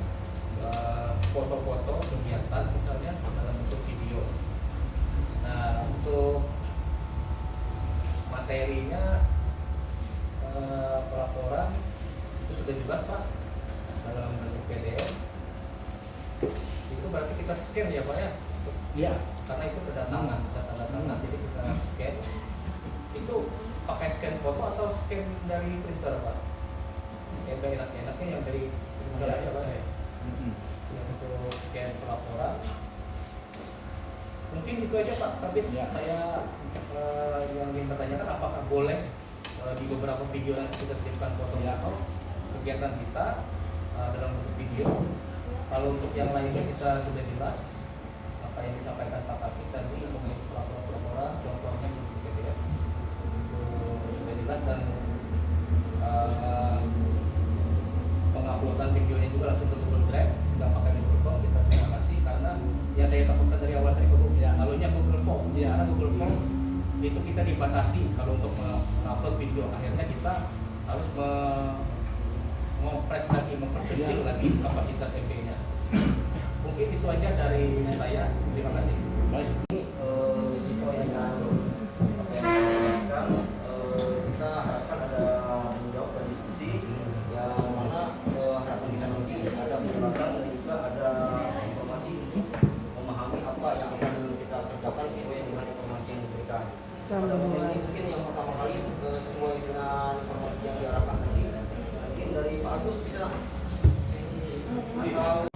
foto-foto kegiatan misalnya dalam bentuk video? Nah, untuk materinya pelaporan itu sudah jelas Pak dalam bentuk PDF. Itu berarti kita scan ya Pak ya? Iya. Karena itu kedatangan, data-data jadi kita scan. Itu pakai scan foto atau scan dari printer Pak? Enaknya yang dari printer aja Pak ya? Yang untuk scan pelaporan. Mungkin itu aja Pak Kabit. Saya yang ingin bertanyakan, apakah boleh di beberapa video nanti kita selipkan foto-foto kegiatan kita dalam bentuk video. Kalau untuk yang lainnya kita sudah jelas apa yang disampaikan Pak Kabit tadi mengenai pelaporan contohnya di PDF itu sudah jelas, dan penguploadan videonya juga langsung ke Google Drive, tidak pakai Google Form. Kita terima kasih, karena yang saya takutkan dari awal tadi lalunya Google Form. Karena Google Form itu kita dibatasi kalau untuk mengupload video, akhirnya kita harus mengopres lagi, memperkecil lagi kapasitas MB-nya. Mungkin itu aja dari saya. Terima kasih. Baik. Siswa yang kita harapkan ada menjawab dan diskusi yang mana harapan kita nanti ada penjelasan dan juga ada informasi untuk memahami apa yang akan kita kerjakan sesuai dengan informasi yang diberikan. Pada momen ini mungkin yang pertama kali sesuai dengan informasi yang diarahkan tadi, mungkin dari Pak Agus bisa atau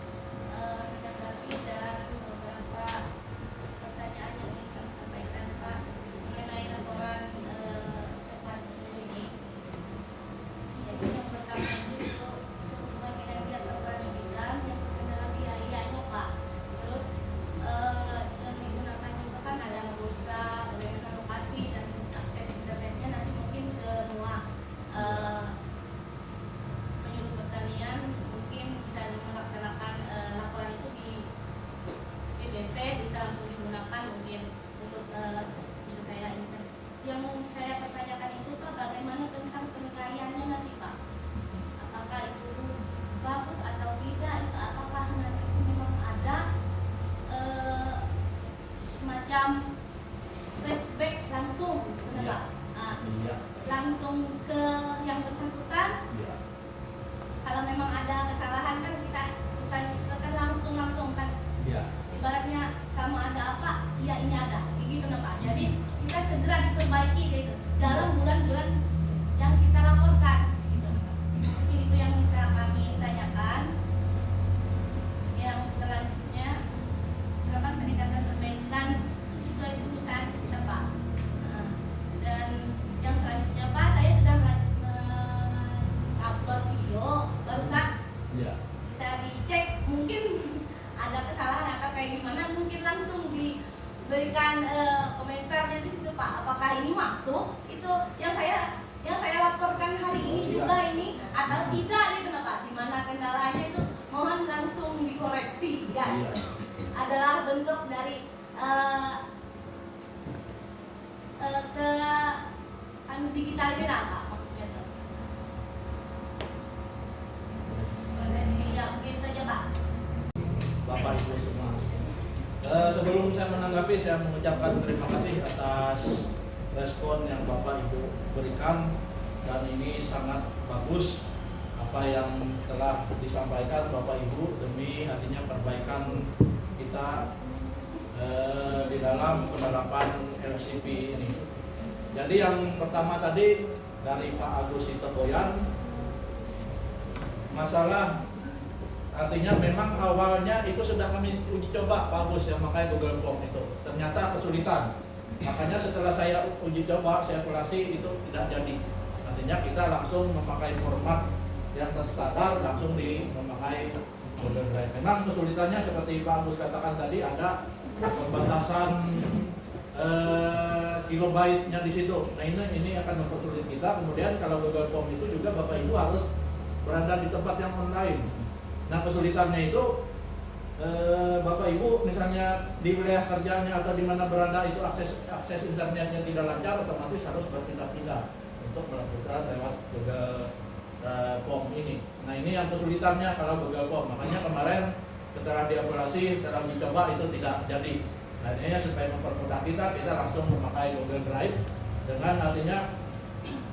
penyuluh pertanian mungkin bisa melaksanakan Iya. langsung ke yang bersangkutan. Iya. Kalau memang ada kesalahan kan kita kan langsung kan. Iya. Ibaratnya kamu ada apa, ya ini ada, gitu nah Pak. Jadi kita segera diperbaiki gitu dalam bulan-bulan yang kita laporkan, gitu nah Pak. Mungkin itu yang bisa kami tanyakan. Yang selanjutnya, berapa peningkatan perbaikan itu sesuai kebutuhan kita Pak. Nah, dan yang selanjutnya Pak, saya sudah upload video barusan. Iya. Bisa dicek mungkin ada kesalahan atau kayak gimana, mungkin langsung diberikan komentarnya di situ Pak, apakah ini masuk itu yang saya laporkan hari ini juga ini atau tidak gitu nah Pak, di mana kendalanya itu mohon langsung dikoreksi ya. Adalah bentuk dari digital ini lah Pak, maksudnya tuh. Proses ini ya mungkin saja Pak. Bapak Ibu semua. Sebelum saya menanggapi, saya mengucapkan terima kasih atas respon yang Bapak Ibu berikan, dan ini sangat bagus apa yang telah disampaikan Bapak Ibu demi artinya perbaikan kita di dalam penerapan LCP ini. Jadi yang pertama tadi dari Pak Agus Sitoboyan, masalah artinya memang awalnya itu sudah kami uji coba Pak Agus yang memakai Google Form itu, ternyata kesulitan. Makanya setelah saya uji coba, saya evaluasi itu tidak jadi. Artinya kita langsung memakai format yang terstandar, langsung memakai Google Drive. Memang kesulitannya seperti Pak Agus katakan tadi, ada pembatasan kilobyte-nya di situ. Nah ini akan mempersulit kita. Kemudian kalau Google Form itu juga Bapak Ibu harus berada di tempat yang online. Nah kesulitannya itu Bapak Ibu misalnya di wilayah kerjanya atau di mana berada itu akses internetnya tidak lancar, otomatis harus berpindah-pindah untuk melakukan lewat Google Form ini. Nah ini yang kesulitannya kalau Google Form. Makanya kemarin setelah dievaluasi, setelah dicoba itu tidak jadi. Artinya supaya mempermudah kita langsung memakai Google Drive dengan artinya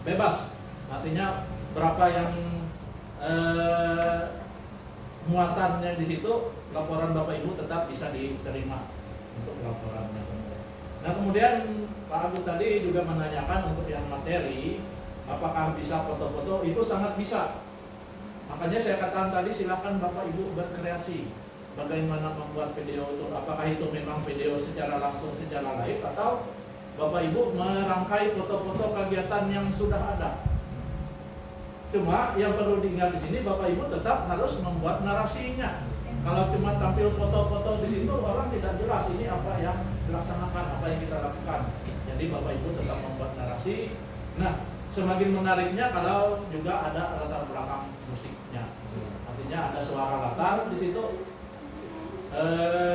bebas. Artinya berapa yang muatannya di situ, laporan Bapak Ibu tetap bisa diterima untuk laporannya. Nah kemudian Pak Agus tadi juga menanyakan untuk yang materi, apakah bisa foto-foto? Itu sangat bisa. Makanya saya katakan tadi silakan Bapak Ibu berkreasi. Bagaimana membuat video itu? Apakah itu memang video secara langsung, secara live, atau Bapak Ibu merangkai foto-foto kegiatan yang sudah ada? Cuma yang perlu diingat di sini, Bapak Ibu tetap harus membuat narasinya. Kalau cuma tampil foto-foto di situ, orang tidak jelas ini apa yang dilaksanakan, apa yang kita lakukan. Jadi Bapak Ibu tetap membuat narasi. Nah, semakin menariknya kalau juga ada latar belakang musiknya. Artinya ada suara latar di situ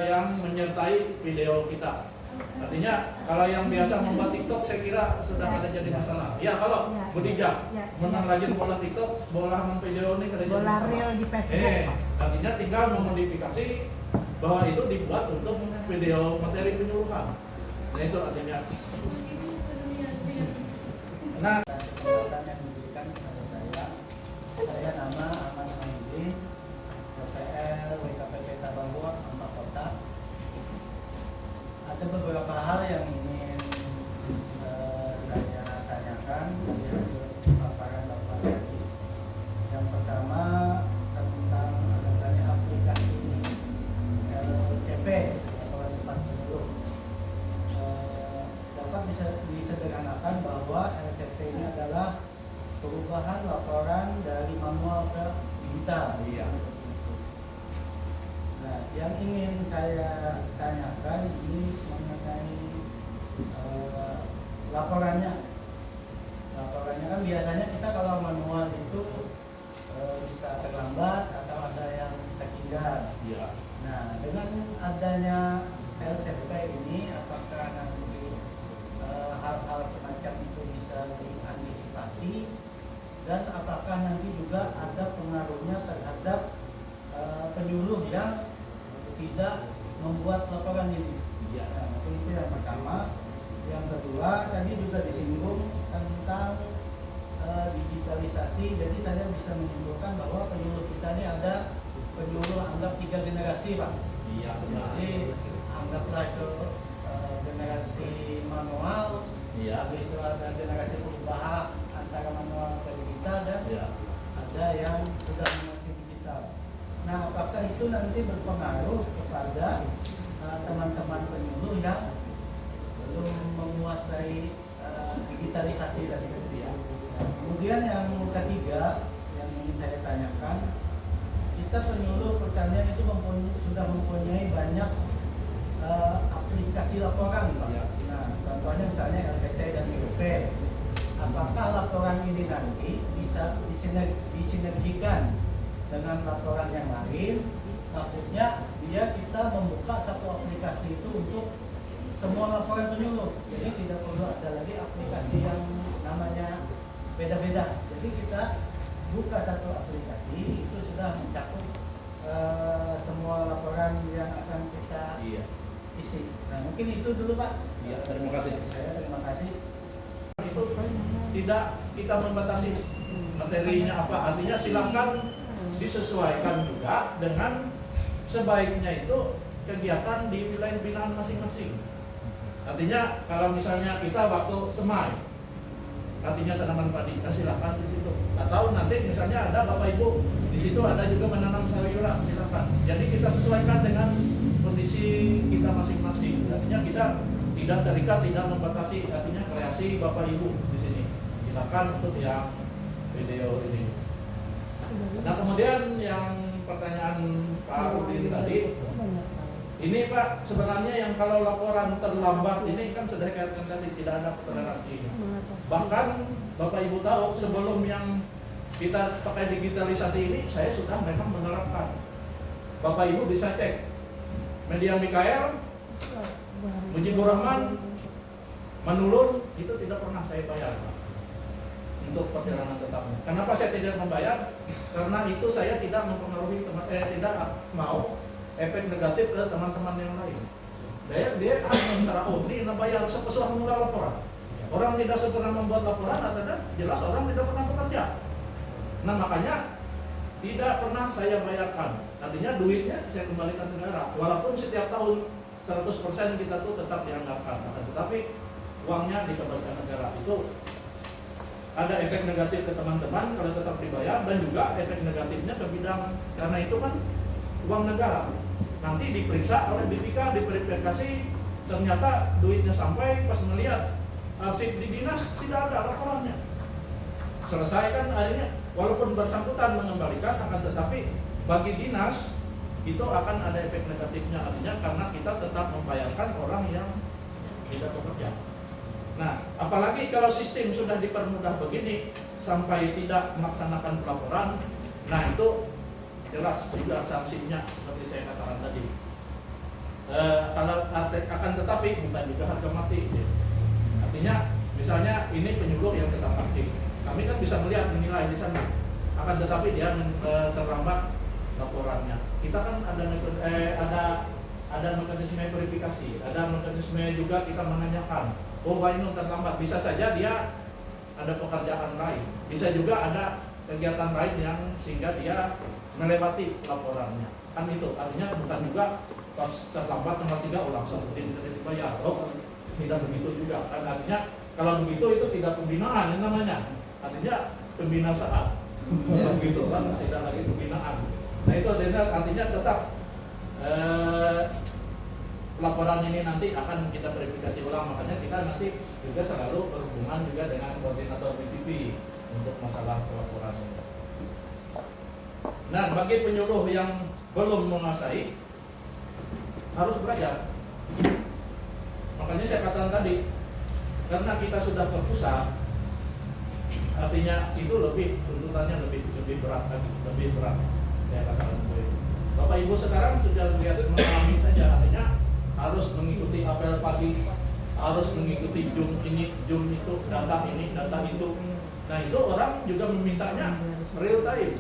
yang menyertai video kita. Artinya kalau yang biasa membuat TikTok saya kira sudah ada jadi masalah. Ya kalau Budija menang lagi bola TikTok, bola video ini ada jadi masalah. Di Facebook. Artinya tinggal memodifikasi bahwa itu dibuat untuk video materi penyuluhan. Nah itu artinya. Nah, kesempatan yang diberikan kepada saya nama Ahmad Mahidin, KPL WKPP Tabangua, Empat Kota. Ada beberapa hal yang ingin saya tanyakan dari paparan Bapak tadi. Yang pertama tentang adanya aplikasi LCP atau tempat penduduk. Dapat disederhanakan bahwa LCP ini adalah perubahan laporan dari manual ke digital. Iya. Nah, yang ingin saya tanyakan ini mengenai laporannya. Laporannya kan biasanya kita kalau manual itu bisa terlambat atau ada yang tertinggal. iya. Nah, dengan adanya LCP ini, apakah nanti hal-hal semacam itu bisa diantisipasi, dan apakah nanti juga ada pengaruhnya terhadap penyuluh yang tidak membuat laporan ini? Iya. Nah, itu yang pertama. Yang kedua, tadi juga disinggung tentang generasi, jadi saya bisa menyimpulkan bahwa penyuluh kita ini ada penyuluh anggap 3 generasi Pak. Iya benar. Jadi anggaplah itu generasi manual, Iya. habis itu ada generasi perubahan antara manual ke digital, dan Iya. ada yang sudah mengerti digital. Nah, apakah itu nanti berpengaruh kepada teman-teman penyuluh yang belum menguasai digitalisasi tadi? Nah, kemudian yang ketiga yang ingin saya tanyakan, kita penyuluh pertanian itu sudah mempunyai banyak aplikasi laporan Pak. Ya. Nah, contohnya misalnya LPT dan IOP. Apakah laporan ini nanti bisa disinergikan dengan laporan yang lain? Maksudnya kita membuka satu aplikasi itu untuk semua laporan penyuluh. Jadi tidak perlu ada lagi aplikasi yang namanya beda-beda. Jadi kita buka satu aplikasi itu sudah mencakup semua laporan yang akan kita Iya. isi. Nah, mungkin itu dulu Pak. Iya, terima kasih. Saya terima kasih. Itu tidak kita membatasi materinya apa, artinya silakan disesuaikan juga dengan sebaiknya itu kegiatan di wilayah binaan masing-masing. Artinya kalau misalnya kita waktu semai, artinya tanaman padi, silakan di situ. Atau nanti misalnya ada Bapak Ibu di situ ada juga menanam sayuran, silakan. Jadi kita sesuaikan dengan kondisi kita masing-masing. Artinya kita tidak terikat, tidak membatasi, artinya kreasi Bapak Ibu di sini. Silakan untuk yang video ini. Nah, kemudian yang pertanyaan Pak Rudin tadi, ini Pak, sebenarnya yang kalau laporan terlambat ini kan sudah dikatakan tadi tidak ada toleransi. Bahkan Bapak Ibu tahu sebelum yang kita pakai digitalisasi ini, saya sudah memang menerapkan. Bapak Ibu bisa cek media Mikael, Mujibur Rahman, Manulur, itu tidak pernah saya bayar Pak, untuk perjalanan tetapnya. Kenapa saya tidak membayar? Karena itu saya tidak mempengaruhi tidak mau efek negatif ke teman-teman yang lain. Dia hanya secara ini bayar sesuai mengulang laporan. Orang tidak pernah membuat laporan, artinya jelas orang tidak pernah bekerja. Nah, makanya tidak pernah saya bayarkan. Artinya duitnya saya kembalikan ke negara. Walaupun setiap tahun 100% kita tuh tetap dianggarkan, tetapi uangnya dikembalikan negara. Itu ada efek negatif ke teman-teman kalau tetap dibayar, dan juga efek negatifnya ke bidang, karena itu kan uang negara. Nanti diperiksa oleh BPK, diverifikasi, ternyata duitnya sampai, pas melihat arsip di dinas tidak ada laporannya. Selesai kan akhirnya, walaupun bersangkutan mengembalikan, akan tetapi bagi dinas itu akan ada efek negatifnya, artinya karena kita tetap membayarkan orang yang tidak bekerja. Nah, apalagi kalau sistem sudah dipermudah begini sampai tidak melaksanakan pelaporan, nah itu jelas juga sanksinya seperti saya katakan tadi. Kalau akan tetapi bukan juga harga mati. Artinya misalnya ini penyuluh yang tetap aktif, kami kan bisa melihat menilai di sana. Akan tetapi dia terlambat laporannya. Kita kan ada mekanisme verifikasi, ada mekanisme juga kita menanyakan. Oh, ini terlambat, bisa saja dia ada pekerjaan lain, bisa juga ada kegiatan lain yang sehingga dia melewati laporannya. Kan itu artinya bukan juga pas terlambat tanggal 3 langsung tidak dibayar. Oh, tidak begitu juga. Kan artinya kalau begitu itu tidak pembinaan yang namanya. Artinya pembinasaan. Begitu kan, tidak lagi pembinaan. Nah, itu artinya tetap laporan ini nanti akan kita verifikasi ulang, makanya kita nanti juga selalu berhubungan juga dengan koordinator BPP untuk masalah pelaporan ini. Nah, bagi penyuluh yang belum menguasai harus belajar. Makanya saya katakan tadi, karena kita sudah terpusat, artinya itu tuntutannya lebih berat lagi, lebih berat. Saya katakan begitu. Bapak Ibu sekarang sudah lihat mengalami saja, artinya harus mengikuti apel pagi, harus mengikuti Zoom ini, Zoom itu, data ini, data itu. Nah, itu orang juga memintanya real time.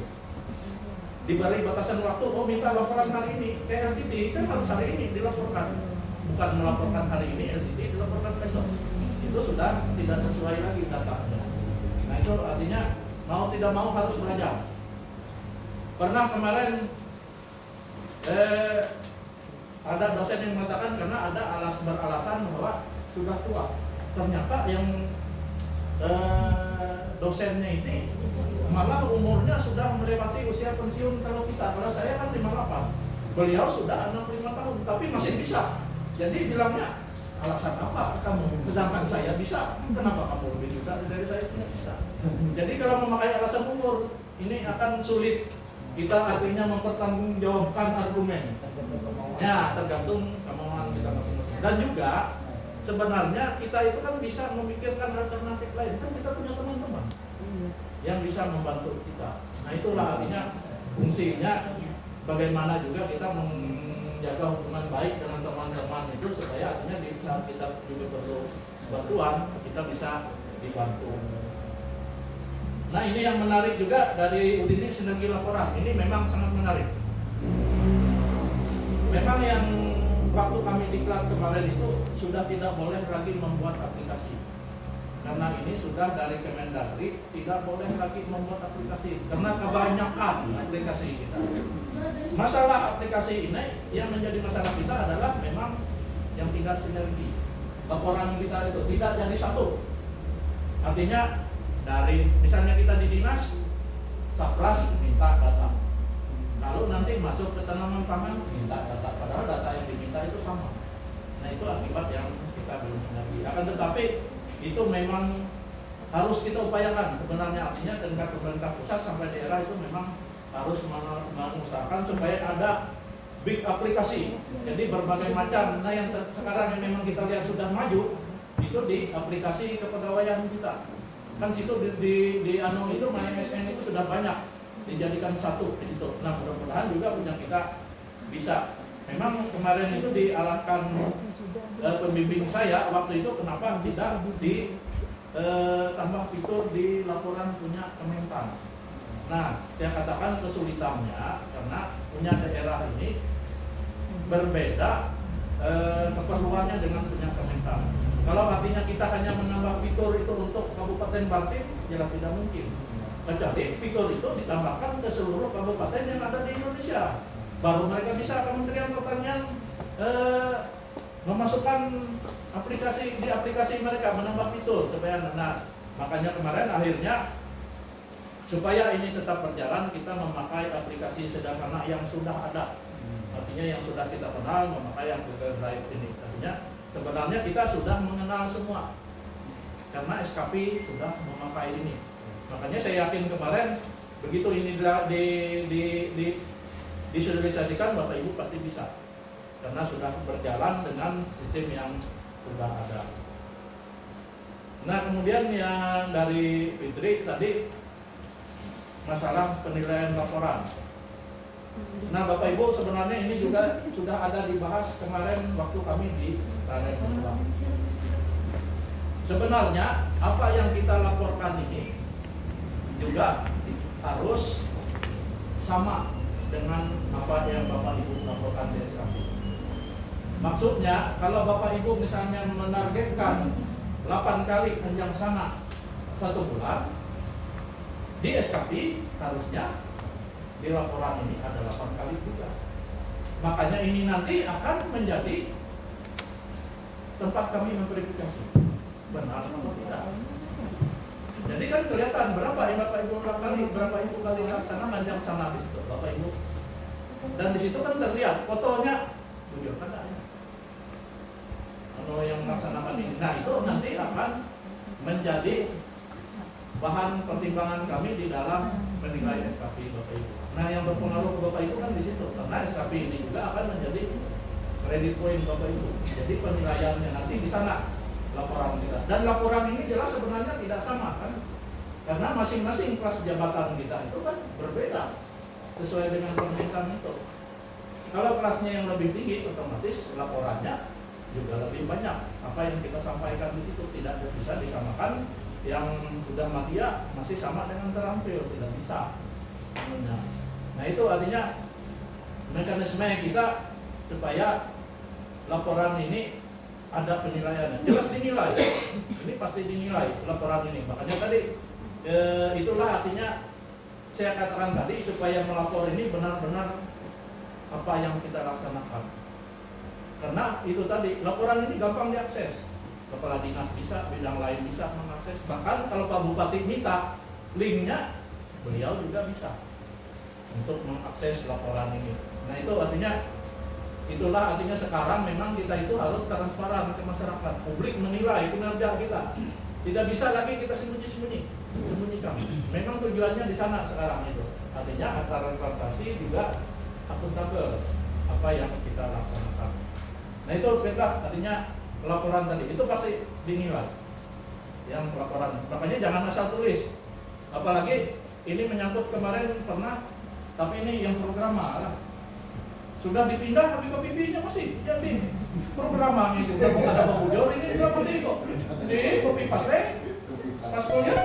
Diberi batasan waktu, oh minta laporan hari ini, kayak LTT kan harus hari ini dilaporkan, bukan melaporkan hari ini, LTT dilaporkan besok. Itu sudah tidak sesuai lagi datanya. Nah, itu artinya mau tidak mau harus belajar. Pernah kemarin ada dosen yang mengatakan karena ada beralasan bahwa sudah tua. Ternyata yang dosennya ini malah umurnya sudah melewati usia pensiun kalau kita. Kalau saya kan 58, beliau sudah 65 tahun, tapi masih bisa. Jadi bilangnya, alasan apa kamu? Sedangkan saya bisa, kenapa kamu lebih muda dari saya tidak bisa? Jadi kalau memakai alasan umur, ini akan sulit kita artinya mempertanggungjawabkan argumen. Ya, tergantung kemauan kita masing-masing. Dan juga sebenarnya kita itu kan bisa memikirkan alternatif lain. Kan kita punya teman-teman yang bisa membantu kita. Nah, itulah artinya fungsinya bagaimana juga kita menjaga hubungan baik dengan teman-teman itu supaya artinya di saat kita juga perlu bantuan, kita bisa dibantu. Nah, ini yang menarik juga dari Udini sinergi laporan. Ini memang sangat menarik. Memang yang waktu kami diklat kemarin itu sudah tidak boleh lagi membuat aplikasi. Karena ini sudah dari Kemendagri tidak boleh lagi membuat aplikasi karena kebanyakan aplikasi kita. Masalah aplikasi ini yang menjadi masalah kita adalah memang yang tingkat sinergi. Laporan kita itu tidak jadi satu. Artinya dari misalnya kita di dinas, Sapras minta data. Lalu nanti masuk ke tanaman pangan minta data, padahal data yang diminta itu sama. Nah, itu akibat yang kita belum sinergi. Akan tetapi itu memang harus kita upayakan. Sebenarnya artinya tingkat pemerintah pusat sampai daerah itu memang harus mengusahakan supaya ada big aplikasi. Jadi berbagai macam. Nah, yang sekarang yang memang kita lihat sudah maju itu di aplikasi kepegawaian kita. Kan situ di anu itu MySN itu sudah banyak dijadikan satu itu. Nah, mudah-mudahan juga punya kita bisa. Memang kemarin itu diarahkan pembimbing saya waktu itu kenapa tidak di tambah fitur di laporan punya Kementan. Nah, saya katakan kesulitannya karena punya daerah ini berbeda keperluannya dengan punya Kementan. Kalau artinya kita hanya menambah fitur itu untuk Kabupaten Banten, jelas tidak mungkin. Kecuali fitur itu ditambahkan ke seluruh kabupaten yang ada di Indonesia. Baru mereka bisa Kementerian Pertanian memasukkan aplikasi di aplikasi mereka, menambah fitur supaya makanya kemarin akhirnya supaya ini tetap berjalan kita memakai aplikasi sederhana yang sudah ada. Artinya yang sudah kita kenal memakai yang Google Drive ini. Artinya sebenarnya kita sudah mengenal semua karena SKP sudah memakai ini. Makanya saya yakin kemarin begitu ini disosialisasikan Bapak Ibu pasti bisa karena sudah berjalan dengan sistem yang sudah ada. Nah, kemudian yang dari Fitri tadi masalah penilaian laporan. Nah, Bapak Ibu sebenarnya ini juga sudah ada dibahas kemarin waktu kami di Rakyat Berjuang. Sebenarnya apa yang kita laporkan ini juga harus sama dengan apa yang Bapak Ibu laporkan di SKP. Maksudnya kalau Bapak Ibu misalnya menargetkan 8 kali kenjang sana 1 bulan, di SKP harusnya di laporan ini ada 8 kali juga. Makanya ini nanti akan menjadi tempat kami memverifikasi benar atau tidak. Jadi kan kelihatan berapa yang Bapak Ibu kali, berapa Ibu kali laksanakan yang sana di situ Bapak Ibu. Dan di situ kan terlihat fotonya, tunjukkan ada. Kalau yang melaksanakan ini, nah itu nanti akan menjadi bahan pertimbangan kami di dalam menilai SKP Bapak Ibu. Nah, yang berpengaruh ke Bapak Ibu kan di situ, karena SKP ini juga akan menjadi credit point Bapak Ibu. Jadi penilaiannya nanti di sana laporan kita. Dan laporan ini jelas sebenarnya tidak sama kan, karena masing-masing kelas jabatan kita itu kan berbeda sesuai dengan permintaan itu. Kalau kelasnya yang lebih tinggi, otomatis laporannya juga lebih banyak. Apa yang kita sampaikan di situ tidak bisa disamakan. Yang sudah madya masih sama dengan terampil, tidak bisa. Nah, itu artinya mekanisme kita supaya laporan ini ada penilaiannya. Jelas dinilai. Ini pasti dinilai laporan ini. Makanya tadi itulah artinya saya katakan tadi, supaya melapor ini benar-benar apa yang kita laksanakan. Karena itu tadi, laporan ini gampang diakses. Kepala dinas bisa, bidang lain bisa mengakses. Bahkan kalau Pak Bupati minta linknya, beliau juga bisa untuk mengakses laporan ini. Nah itu artinya, itulah artinya sekarang memang kita itu harus transparan ke masyarakat. Publik menilai kinerja kita. Tidak bisa lagi kita sembunyikan. Memang tujuannya di sana sekarang itu. Artinya antara transaksi juga akuntabel apa yang kita laksanakan. Nah itu beda, artinya laporan tadi itu pasti dinilai. Yang laporan, makanya jangan asal tulis. Apalagi ini menyangkut kemarin pernah, tapi ini yang programa lah. Sudah dipindah tapi kopi-kopinya masih jadi programa itu. Bukan ada bujur ini berapa nih kok? Di kopi pas pas kuliah